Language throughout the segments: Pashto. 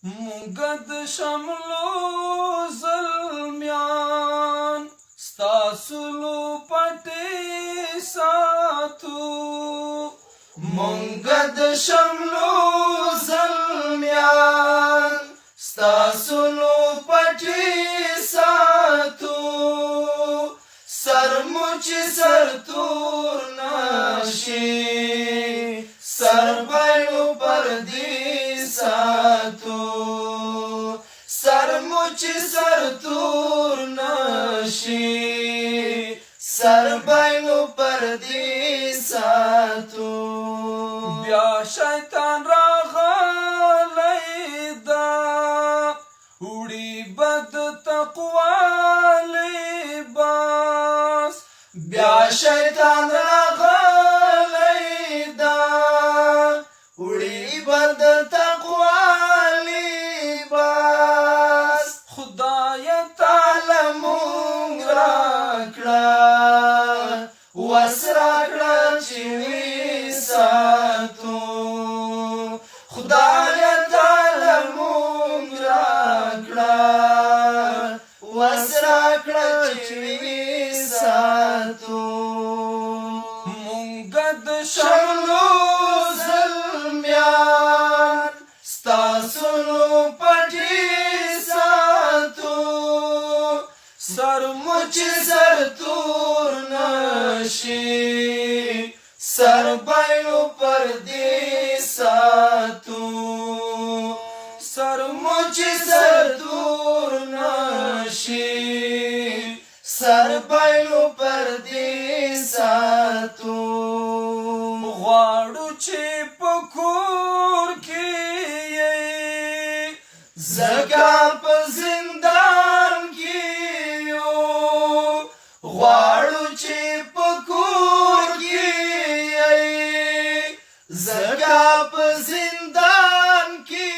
مونږه د شملو زلمیان ستاسو لو پټې ساتو مونږه د شملو زلمیان ستاسو لو پټې ساتو سر مو چې سر تور نشي سر بایلو پردې ساتو سر مو چې سر تور نشي سر بایلو پردې ساتو بیا شیطان راغلی دا وړي بد تقوا لباس بیا شیطان راغلی دا وړي بد تقوا لباس خدای تعالی مونږ راکړه وس راکړه چې وی ساتو خدای تعالی مونږ راکړه وس راکړه چې وی ساتو مونږ د شملو زلمیان ستاسو لو پټې ساتو سر مو چې سر تور نشي سر بایلو پردې ساتو سر مو چې سر تور نشي سر بایلو پردې ساتو غواړو چې په کور کې زګا په زندان کې یو غواړو چې په کور کې زګا په زندان کې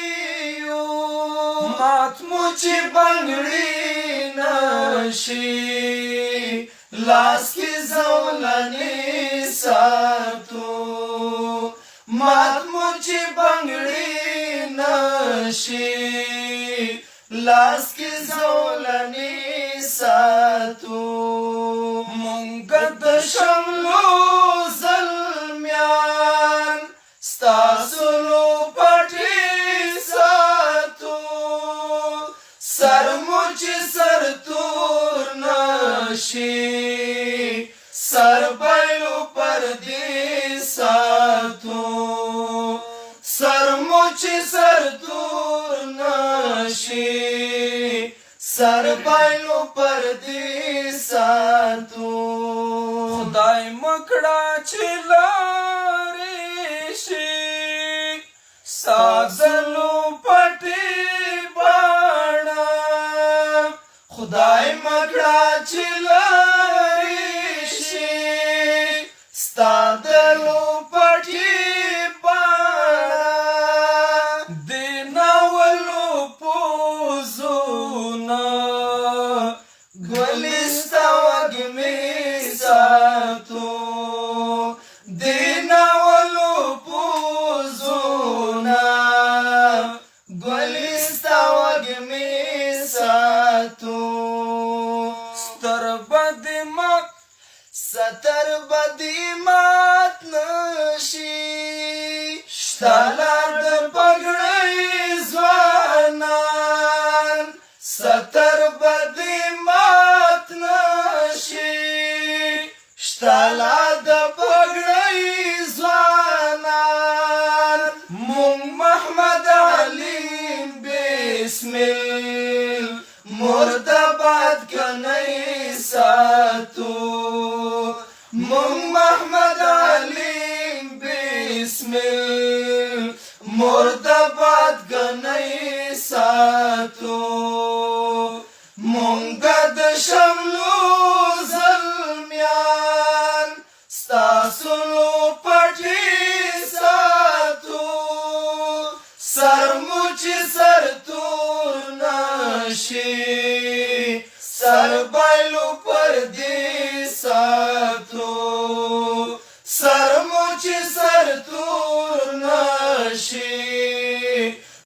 یو مات مو چې بنګړي نشي لاس کې زولنې ساتو مات مو چې بنګړي نشي لاس کې زولنې ساتو مونږ د شملو زلمیان ستاسو لو پټې ساتو سر مو چې سر تور نشي سر بایلو پردې ساتو سر مو چې سر تور نشي سر بایلو پردې ساتو خدای مکړه چې لارې شي سازلو پټې باڼه خدای مکړه چې لارې شي ستا د لو پټې باڼه د ناولو پوزونه ګلې ستا وږمې ساتو د ناولو پوزونه ګلې ستا وږمې ساتو ستر بدی مات نشي شتا لار د پګړۍ ځوانان ستر بدی مات نشي شتا لار د پګړۍ ځوانان مونږ محمد علي بسمل مردباد کنۍ ساتو مونږ محمد علي بسمل مردباد کنۍ ساتو مونږ د شملو زلمیان ستاسو لو پټې ساتو سر مو چې سر تور نشي